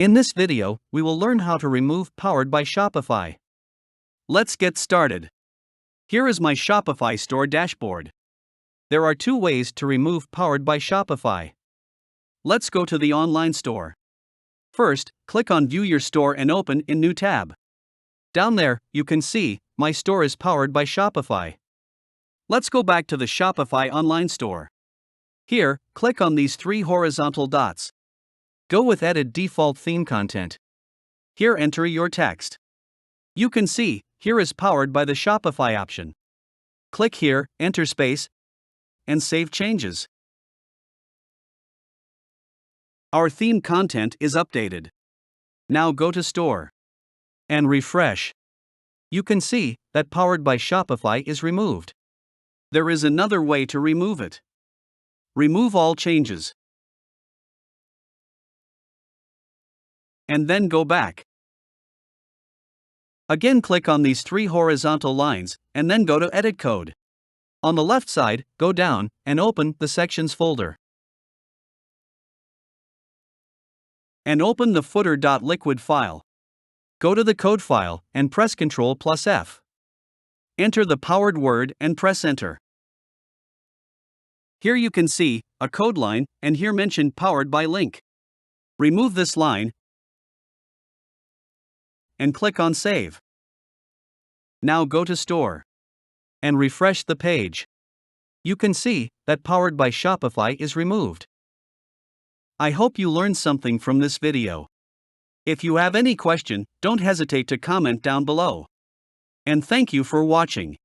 In this video, we will learn how to remove Powered by Shopify. Let's get started. Here is my Shopify store dashboard. There are two ways to remove Powered by Shopify. Let's go to the online store. First, click on View Your Store and open in New tab. Down there, you can see, My store is powered by Shopify. Let's go back to the Shopify online store. Here, click on these three horizontal dots. Go with Edit Default Theme Content. Here enter your text. You can see, here is Powered by the Shopify option. Click here, enter space, and save changes. Our theme content is updated. Now go to Store and refresh. You can see that Powered by Shopify is removed. There is another way to remove it. Remove all changes. And then go back. Again, click on these three horizontal lines, and then go to Edit Code. On the left side, go down and open the Sections folder. And open the footer.liquid file. Go to the code file and press Ctrl+F. Enter the powered word and press Enter. Here you can see a code line, and here mentioned Powered by link. Remove this line and click on Save. Now go to Store and refresh the page. You can see that Powered by Shopify is removed. I hope you learned something from this video. If you have any question, don't hesitate to comment down below. And thank you for watching.